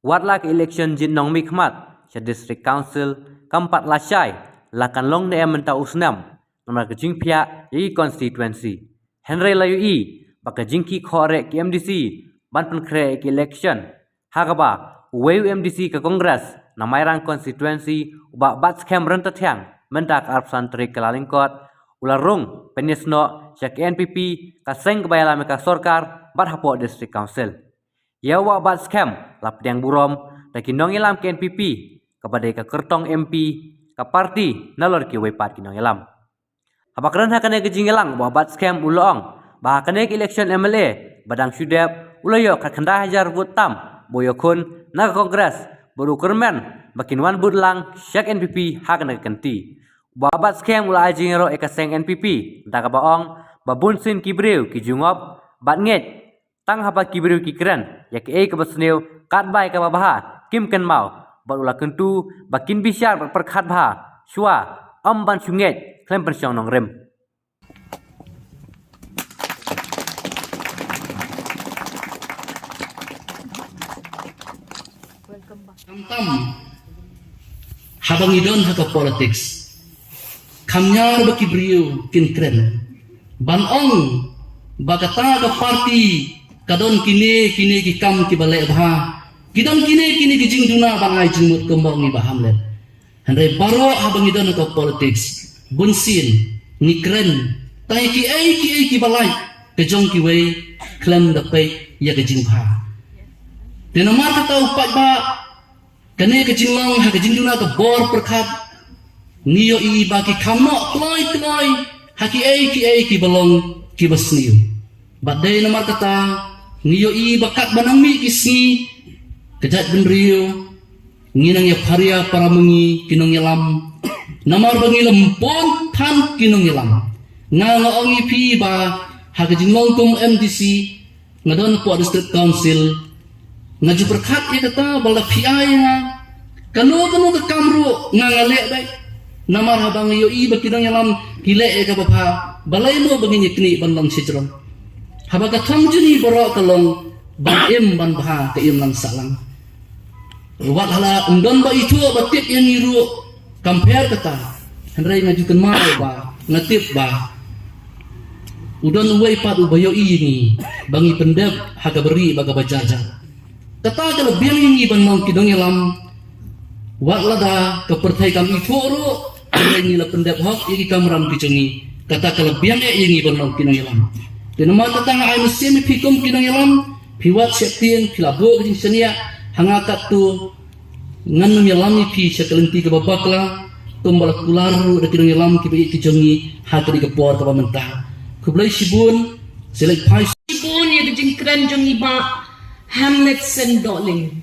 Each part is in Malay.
Watlah ke election jin nong mi khmat cha district council kampat la shai la kan long ne menta usnam namar ke jing phya yi constituency Henry layu i baka jingki khore ke MDC ban pen kre ke election hagaba weu MDC ke kongres namairang constituency ba bat scam renta thiang mendak arpsan tri kelalingkot ularung penisno cha ke NPP ka seng ke bayala me ka sarkar bat hapo district council yawa bat scam lapdiang burom daki nong ilam ke NPP kepada ke kertong MP ke parti nalor ki wepat ki nong ilam habakran hakane ke jingelang ba bat scam ulong ba hakane ke election MLA badang syudep ulayo kat khanda hajar vot tam boyokun na kongres baru kermen bakin wan budlang syak NPP hakane kenti ba bat scam ula jingero ekaseng NPP ntaka baong babun sin kibreu ki jungop bat nget tang hapa kibiru kikran yak ke basneu kat bai ka baha kim ken mau balula kentu bakin bisyar perkhat bha shwa amban sunget klem pensyong nong rem tam habang idon haka politics kamnyar bakibriu kinkren banong bagata ka party kadon kini ki kam ki balai bha kidon kini ki jing duna bangai jingmut kembang ni bahamlet handai baro habang idon ka politics bunsin ni kren tai ki balai ke jong ki wei klem da pe ya ke jing bha denamar ka tau pat ba kane ke jinglang ha ke jing duna ka bor perkhat niyo I ba ki kamno kloi ha ki balong ki basniu badai namar kata niyo I bakat banang mi kisni kejat benrio nginang ya karya para mengi kinong yalam namar bangi lempon tan kinong yalam nga ongi pi ba hagajin longkong MDC ngadon po district council ngaju berkat ya kata bala PI nga kanu ke kamru nga ngale baik namar habang yo I bakinong yalam hile ka bapa balai mo bangi nyekni bandang sijron habaga thamjuni boro kalong ban im ban bha ke im lang salang wat hala undon ba itu batik yang iru compare kata handrai ngajukan mau ba ngatip ba udon uwai pat ubayo ini bangi pendep haga beri baga bajaja kata kalau biang ini ban mau kidong yalam wat lada kepertai kami itu ru handrai la pendep hok iki kamram kicengi kata kalau biang ini ban mau kidong yalam dan nama tetang ay mesin pikum kinong yalam piwat septien pilabo kajing senia hangakat tu nganu yalam ni pi sekelenti ke babakla tumbal kularu da kinong yalam ki bi kijongi hatri ke por ka mentah kublai sibun selek pai sibun ya kajing kran jong iba Hamlet Sendoling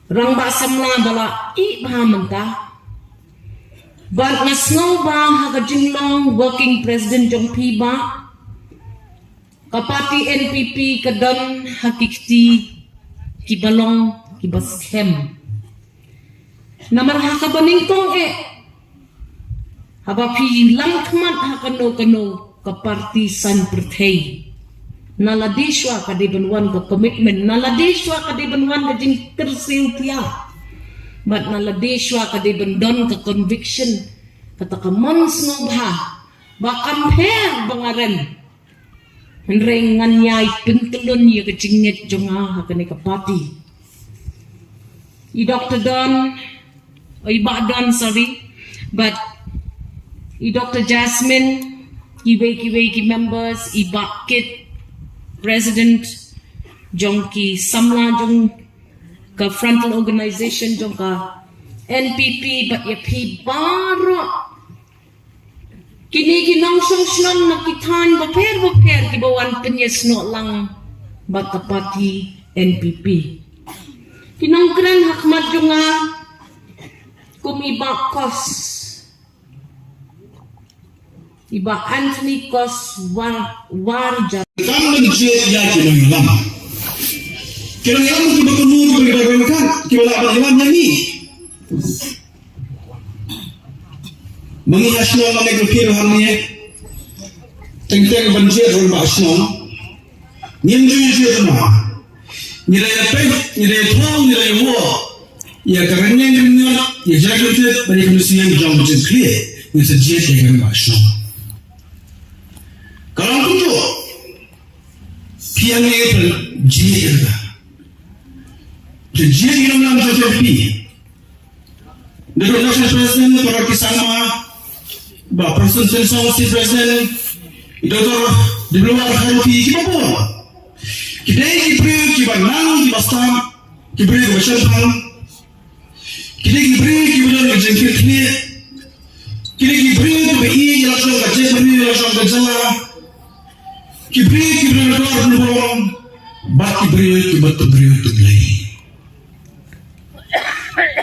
rang ba samla bala I ba mentah Bart nasno ba haga jinglong working president jong piba kapati NPP kadon hakikti kibalong kibaskem namar haka baningtong haba pi langkman hakano kaparti san pertei naladishwa kadibanwan ka commitment naladishwa kadibanwan ka jing tersiu tiang but naladeshwa kadi bendon ke conviction kata ka mons ngobha ba compare bangaren rengan nyai pentulun ya ke jinget jonga hakane ka party I Dr. Don I Badan sorry but I Dr. Jasmine ki members I Bakit president jongki samla jong ka frontal organization jong ka NPP but ya pi baro kini ginong song na kitan baper ki bawan penyes no lang bata party NPP kinong kran hakmat jonga kumiba kos iba Anthony Kos warja kamu dijual ya kinong yalam kita bertemu dengan kan kita dapat jalan nyanyi mengingat semua orang yang berpikir hamnya tentang banjir rumah semua nyindu rumah nilai apa, nilai tong, nilai war. Ya kerana yang ya jaga itu bagi manusia yang jauh lebih clear, yang sejiat dengan macam. Kalau tu, piang itu jiat itu. Jiat itu nama JP. Dari national president para kisama, bah president si president, itu di luar hari kita pun. Kita ini kita nang kita stam, kita bersyukur. Kita berjaya menjangkit ni, kita berjaya langsung kerja, langsung kerja. Kita berjaya berjuang, baki berjaya tu lagi.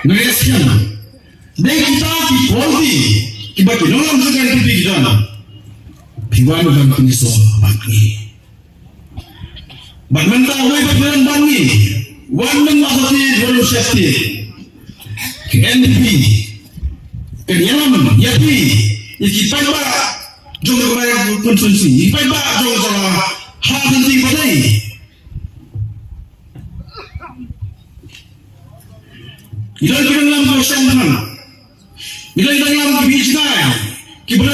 Nasihat, dan kita kualiti, kita nolong sekarang kita, piwan dan penisah baki. Bagaimana awak berjalan bani, wan mengasati dalam syakti. NDP, kenyam, yapi, ikipai ba, jom kepada konsumsi, ikipai ba, jom salah, hal nanti badai. Ilang kita dalam konsumsi mana? Ilang kita dalam kebijakan, kita